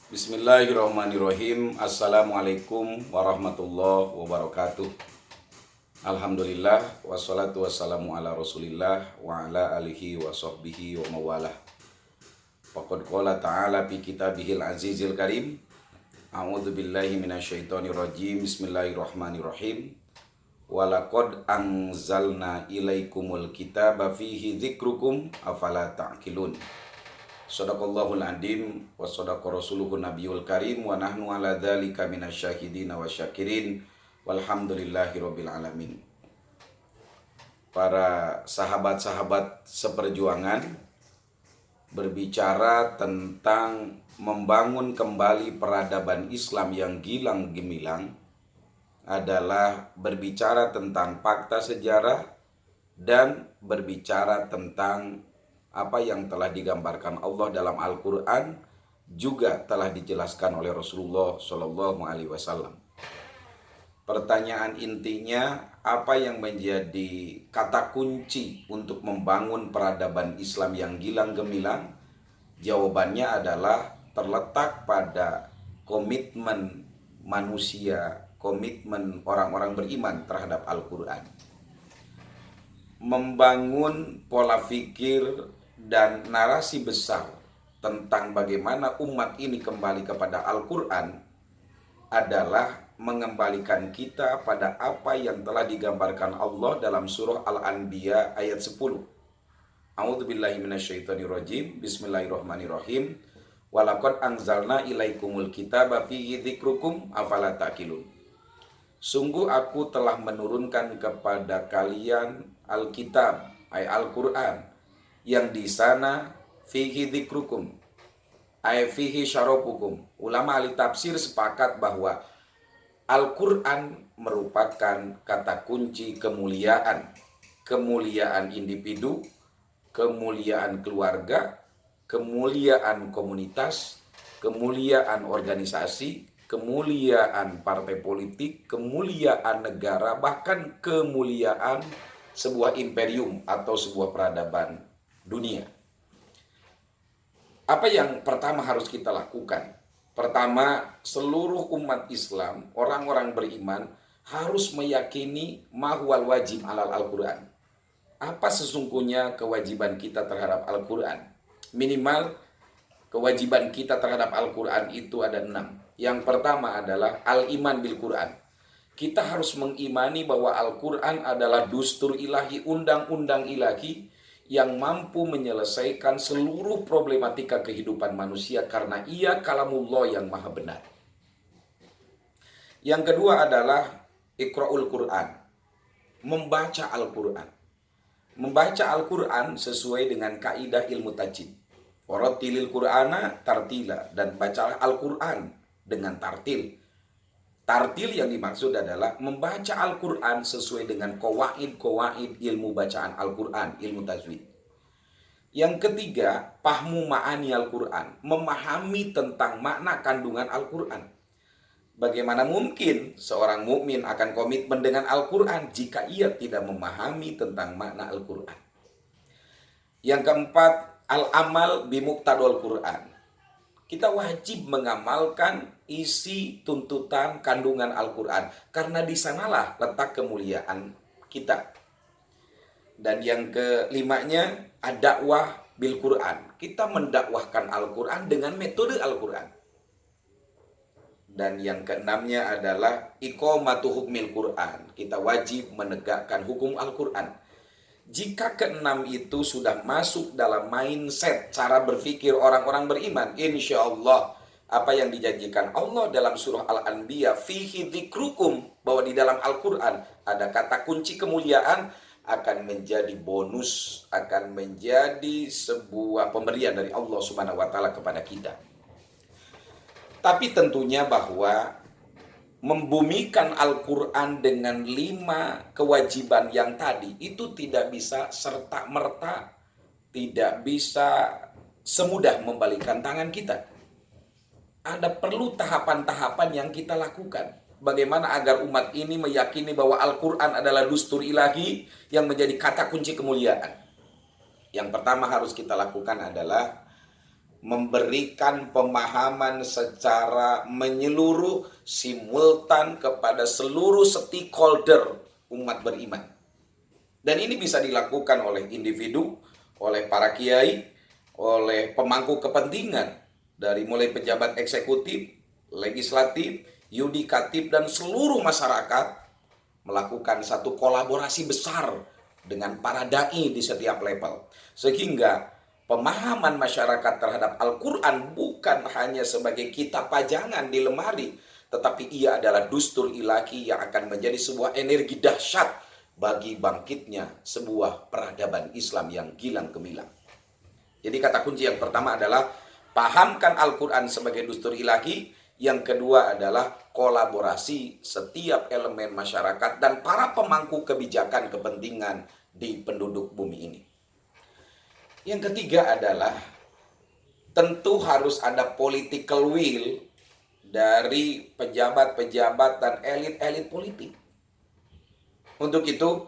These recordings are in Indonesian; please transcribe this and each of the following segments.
Bismillahirrahmanirrahim. Assalamualaikum warahmatullahi wabarakatuh. Alhamdulillah wassalatu wassalamu ala Rasulillah wa ala alihi wa sahbihi wa mawalah. Faqad qala ta'ala fi kitabihil azizil karim. A'udzu billahi minasyaitonir rajim. Bismillahirrahmanirrahim. Walaqad anzalna ilaikumul kitaba fihi dzikrukum afala ta'qilun. Shadaqallahul adim wa shadaqa rasuluhun nabiyul karim wa nahnu ala dzalika minasyahidina wa syakirin walhamdulillahi rabbil alamin. Para sahabat-sahabat seperjuangan, berbicara tentang membangun kembali peradaban Islam yang gilang gemilang adalah berbicara tentang fakta sejarah dan berbicara tentang apa yang telah digambarkan Allah dalam Al-Quran, juga telah dijelaskan oleh Rasulullah SAW. Pertanyaan intinya, apa yang menjadi kata kunci untuk membangun peradaban Islam yang gilang gemilang? Jawabannya adalah terletak pada komitmen manusia, komitmen orang-orang beriman terhadap Al-Quran. Membangun pola pikir dan narasi besar tentang bagaimana umat ini kembali kepada Al-Quran adalah mengembalikan kita pada apa yang telah digambarkan Allah dalam surah Al-Anbiya ayat 10. A'udzubillahi minasyaitonirrajim. Bismillahirrahmanirrahim. Walaqad anzalna ilaikumul kitaba fihi dzikrukum afala ta'qilun. Sungguh aku telah menurunkan kepada kalian Alkitab, Al-Quran, yang di sana fihi dzikrukum, fihi syarafukum. Ulama ahli tafsir sepakat bahwa Al-Quran merupakan kata kunci kemuliaan. Kemuliaan individu, kemuliaan keluarga, kemuliaan komunitas, kemuliaan organisasi, kemuliaan partai politik, kemuliaan negara, bahkan kemuliaan sebuah imperium atau sebuah peradaban dunia. Apa yang pertama harus kita lakukan? Pertama, seluruh umat Islam, orang-orang beriman harus meyakini mahwal wajib alal Al-Quran. Apa sesungguhnya kewajiban kita terhadap Al-Quran? Minimal kewajiban kita terhadap Al-Quran itu ada 6. Yang pertama adalah al-iman bil Quran. Kita harus mengimani bahwa Al-Quran adalah dustur ilahi, undang-undang ilahi yang mampu menyelesaikan seluruh problematika kehidupan manusia karena ia kalamullah yang maha benar. Yang kedua adalah iqra'ul Quran, membaca Al-Quran. Membaca Al-Quran sesuai dengan kaidah ilmu tajwid. Warattilil Qur'ana tartila, dan bacalah Al-Quran dengan tartil. Tartil yang dimaksud adalah membaca Al-Quran sesuai dengan qawaid ilmu bacaan Al-Quran, ilmu tajwid. Yang ketiga, fahmu ma'ani Al-Quran, memahami tentang makna kandungan Al-Quran. Bagaimana mungkin seorang mukmin akan komitmen dengan Al-Quran jika ia tidak memahami tentang makna Al-Quran? Yang keempat, al-amal bimuqtadul Quran. Kita wajib mengamalkan isi tuntutan kandungan Al-Quran, karena di sanalah letak kemuliaan kita. Dan yang kelimanya, ad-dakwah bil Quran. Kita mendakwahkan Al-Quran dengan metode Al-Quran. Dan yang keenamnya adalah iqamatu hukmil Quran. Kita wajib menegakkan hukum Al-Quran. Jika keenam itu sudah masuk dalam mindset cara berpikir orang-orang beriman, insya Allah apa yang dijanjikan Allah dalam surah Al-Anbiya fihi dzikrukum, bahwa di dalam Al-Quran ada kata kunci kemuliaan, akan menjadi bonus, akan menjadi sebuah pemberian dari Allah Subhanahu wa taala kepada kita. Tapi tentunya bahwa membumikan Al-Quran dengan 5 kewajiban yang tadi itu tidak bisa serta-merta, tidak bisa semudah membalikan tangan kita. Ada perlu tahapan-tahapan yang kita lakukan. Bagaimana agar umat ini meyakini bahwa Al-Quran adalah dustur ilahi yang menjadi kata kunci kemuliaan. Yang pertama harus kita lakukan adalah memberikan pemahaman secara menyeluruh, simultan kepada seluruh stakeholder umat beriman. Dan ini bisa dilakukan oleh individu, oleh para kiai, oleh pemangku kepentingan, dari mulai pejabat eksekutif, legislatif, yudikatif, dan seluruh masyarakat, melakukan satu kolaborasi besar dengan para dai di setiap level. Sehingga pemahaman masyarakat terhadap Al-Quran bukan hanya sebagai kitab pajangan di lemari, tetapi ia adalah dustur ilahi yang akan menjadi sebuah energi dahsyat bagi bangkitnya sebuah peradaban Islam yang gilang gemilang. Jadi kata kunci yang pertama adalah pahamkan Al-Quran sebagai dustur ilahi. Yang kedua adalah kolaborasi setiap elemen masyarakat dan para pemangku kebijakan kepentingan di penduduk bumi ini. Yang ketiga adalah tentu harus ada political will dari pejabat-pejabat dan elit-elit politik. Untuk itu,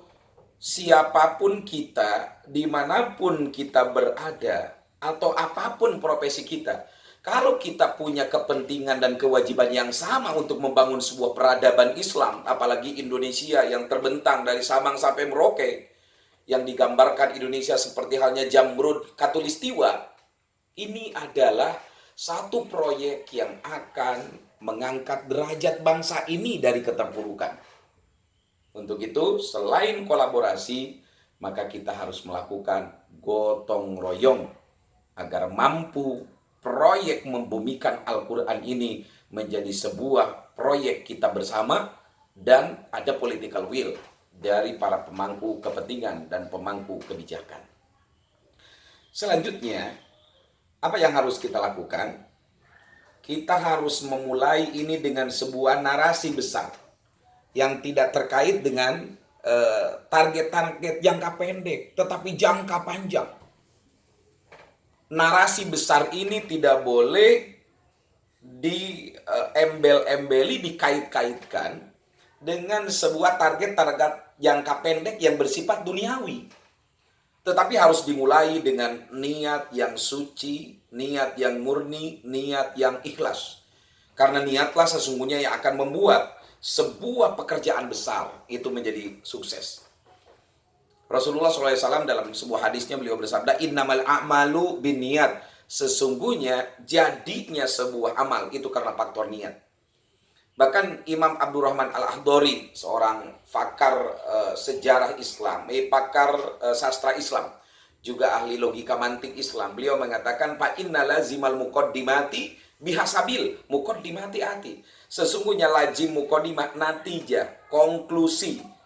siapapun kita, dimanapun kita berada, atau apapun profesi kita, kalau kita punya kepentingan dan kewajiban yang sama untuk membangun sebuah peradaban Islam, apalagi Indonesia yang terbentang dari Sabang sampai Merauke, yang digambarkan Indonesia seperti halnya Jamrud Katulistiwa, ini adalah satu proyek yang akan mengangkat derajat bangsa ini dari keterpurukan. Untuk itu, selain kolaborasi, maka kita harus melakukan gotong royong agar mampu proyek membumikan Al-Quran ini menjadi sebuah proyek kita bersama dan ada political will dari para pemangku kepentingan dan pemangku kebijakan. Selanjutnya, apa yang harus kita lakukan? Kita harus memulai ini dengan sebuah narasi besar yang tidak terkait dengan target-target jangka pendek, tetapi jangka panjang. Narasi besar ini tidak boleh diembel-embeli, dikait-kaitkan dengan sebuah target-target jangka pendek yang bersifat duniawi. Tetapi harus dimulai dengan niat yang suci, niat yang murni, niat yang ikhlas. Karena niatlah sesungguhnya yang akan membuat sebuah pekerjaan besar itu menjadi sukses. Rasulullah SAW dalam sebuah hadisnya beliau bersabda, innamal a'malu binniyat. Sesungguhnya jadinya sebuah amal itu karena faktor niat. Bahkan Imam Abdurrahman Al-Akhdari, seorang pakar sejarah Islam, pakar sastra Islam, juga ahli logika mantik Islam, beliau mengatakan, fa inna lazimal muqaddimati bihasabil muqaddimati ati. Sesungguhnya lazim muqaddimah, natijah, konklusi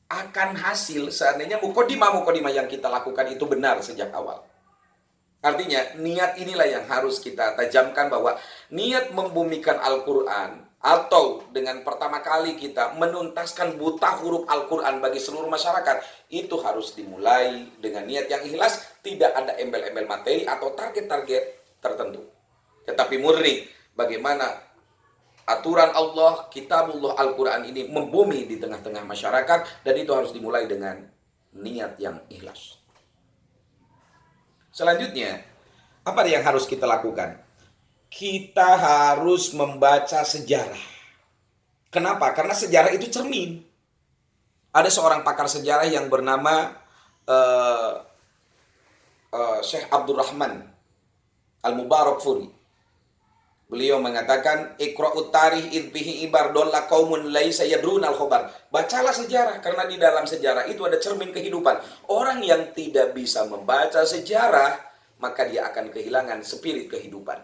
akan hasil seandainya mukodimah yang kita lakukan itu benar sejak awal. Artinya niat inilah yang harus kita tajamkan, bahwa niat membumikan Al-Quran atau dengan pertama kali kita menuntaskan buta huruf Al-Quran bagi seluruh masyarakat, itu harus dimulai dengan niat yang ikhlas, tidak ada embel-embel materi atau target-target tertentu. Tetapi murni bagaimana aturan Allah, kitabullah Al-Quran ini membumi di tengah-tengah masyarakat, dan itu harus dimulai dengan niat yang ikhlas. Selanjutnya, apa yang harus kita lakukan? Kita harus membaca sejarah. Kenapa? Karena sejarah itu cermin. Ada seorang pakar sejarah yang bernama Syekh Abdurrahman Al-Mubarakfuri. Beliau mengatakan, iqra'ut tarikh idbihi ibardolla qaumun laisa yadrunal khobar. Bacalah sejarah, karena di dalam sejarah itu ada cermin kehidupan. Orang yang tidak bisa membaca sejarah, maka dia akan kehilangan spirit kehidupan.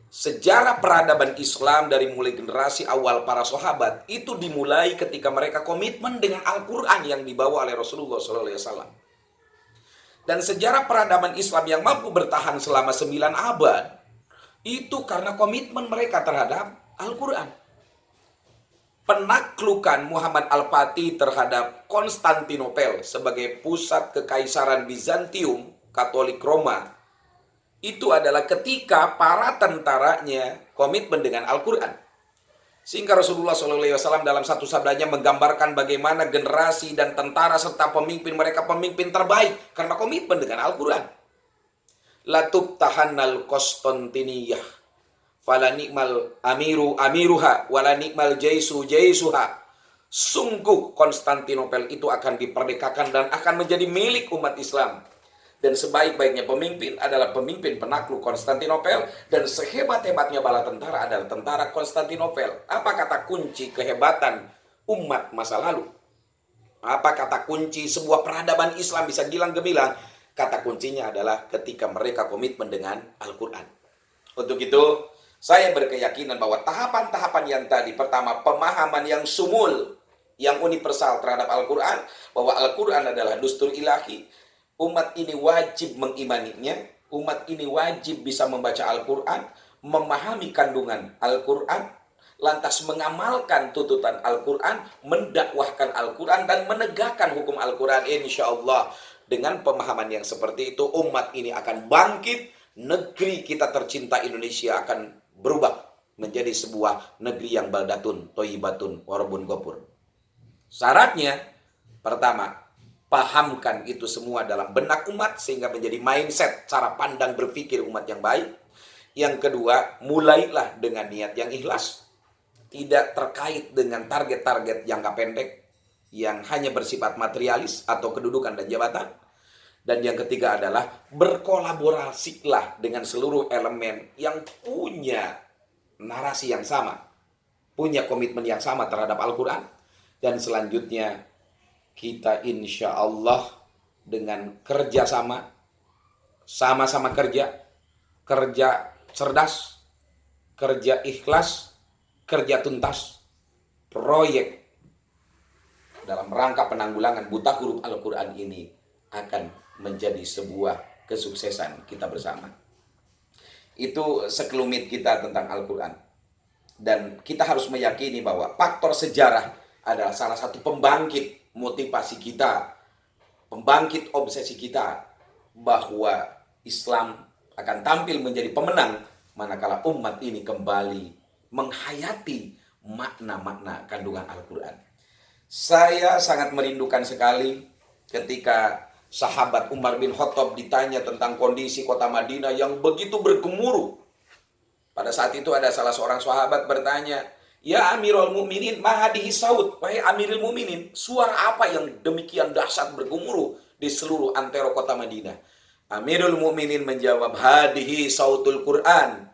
Sejarah peradaban Islam dari mulai generasi awal para sahabat itu dimulai ketika mereka komitmen dengan Al-Quran yang dibawa oleh Rasulullah SAW. Dan sejarah peradaban Islam yang mampu bertahan selama 9 abad itu karena komitmen mereka terhadap Al-Quran. Penaklukan Muhammad Al-Fatih terhadap Konstantinopel sebagai pusat kekaisaran Bizantium Katolik Roma, itu adalah ketika para tentaranya komitmen dengan Al-Quran. Sehingga Rasulullah SAW dalam satu sabdanya menggambarkan bagaimana generasi dan tentara serta pemimpin mereka pemimpin terbaik karena komitmen dengan Al-Quran. latubtahannal Konstantiniyah fala nikmal amiruha wala nikmal jaisuha. Sungguh Konstantinopel itu akan diperdekakan dan akan menjadi milik umat Islam. Dan sebaik-baiknya pemimpin adalah pemimpin penakluk Konstantinopel, dan sehebat-hebatnya bala tentara adalah tentara Konstantinopel. Apa kata kunci kehebatan umat masa lalu? Apa kata kunci sebuah peradaban Islam bisa gilang gemilang? Kata kuncinya adalah ketika mereka komitmen dengan Al-Quran. Untuk itu, saya berkeyakinan bahwa tahapan-tahapan yang tadi, pertama, pemahaman yang sumul, yang universal terhadap Al-Quran, bahwa Al-Quran adalah dustur ilahi. Umat ini wajib mengimaninya, umat ini wajib bisa membaca Al-Quran, memahami kandungan Al-Quran, lantas mengamalkan tuntutan Al-Quran, mendakwahkan Al-Quran, dan menegakkan hukum Al-Quran. Insya Allah, dengan pemahaman yang seperti itu, umat ini akan bangkit, negeri kita tercinta Indonesia akan berubah menjadi sebuah negeri yang baldatun, toyibatun, warabun gopur. Syaratnya, pertama, pahamkan itu semua dalam benak umat sehingga menjadi mindset, cara pandang berpikir umat yang baik. Yang kedua, mulailah dengan niat yang ikhlas, tidak terkait dengan target-target jangka pendek yang hanya bersifat materialis atau kedudukan dan jabatan. Dan yang ketiga adalah berkolaborasilah dengan seluruh elemen yang punya narasi yang sama, punya komitmen yang sama terhadap Al-Quran. Dan selanjutnya, kita insya Allah dengan kerjasama, sama-sama kerja cerdas, kerja ikhlas, kerja tuntas, proyek dalam rangka penanggulangan buta huruf Al-Quran ini akan menjadi sebuah kesuksesan kita bersama. Itu sekelumit kita tentang Al-Quran. Dan kita harus meyakini bahwa faktor sejarah adalah salah satu pembangkit motivasi kita, pembangkit obsesi kita, bahwa Islam akan tampil menjadi pemenang manakala umat ini kembali menghayati makna-makna kandungan Al-Quran. Saya sangat merindukan sekali ketika sahabat Umar bin Khattab ditanya tentang kondisi kota Madinah yang begitu bergemuruh. Pada saat itu ada salah seorang sahabat bertanya, "Ya Amirul Mukminin, ma hadhihi saut?" Wahai Amirul Mukminin, suara apa yang demikian dahsyat bergemuruh di seluruh antero kota Madinah? Amirul Mukminin menjawab, "Hadhihi sautul Quran.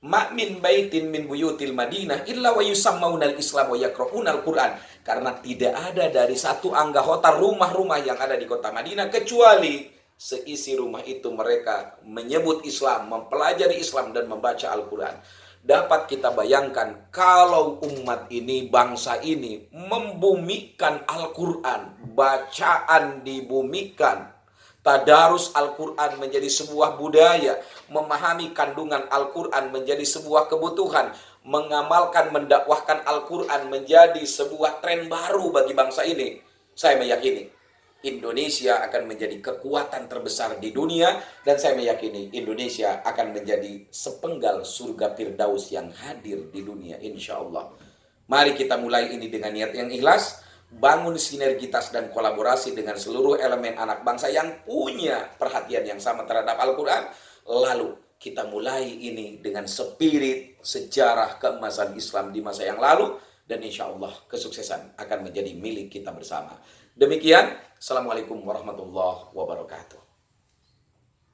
Ma min baitin min buyutil Madinah illa wa yusammaunal Islam wa yaqra'unal Quran." Karena tidak ada dari satu anggota rumah-rumah yang ada di kota Madinah kecuali seisi rumah itu mereka menyebut Islam, mempelajari Islam dan membaca Al-Quran. Dapat kita bayangkan kalau umat ini, bangsa ini membumikan Al-Quran, bacaan dibumikan, tadarus Al-Quran menjadi sebuah budaya, memahami kandungan Al-Quran menjadi sebuah kebutuhan, mengamalkan, mendakwahkan Al-Quran menjadi sebuah tren baru bagi bangsa ini. Saya meyakini Indonesia akan menjadi kekuatan terbesar di dunia, dan saya meyakini Indonesia akan menjadi sepenggal surga Firdaus yang hadir di dunia, insya Allah. Mari kita mulai ini dengan niat yang ikhlas, bangun sinergitas dan kolaborasi dengan seluruh elemen anak bangsa yang punya perhatian yang sama terhadap Al-Quran. Lalu kita mulai ini dengan spirit sejarah keemasan Islam di masa yang lalu, dan insya Allah kesuksesan akan menjadi milik kita bersama. Demikian, Assalamualaikum warahmatullahi wabarakatuh.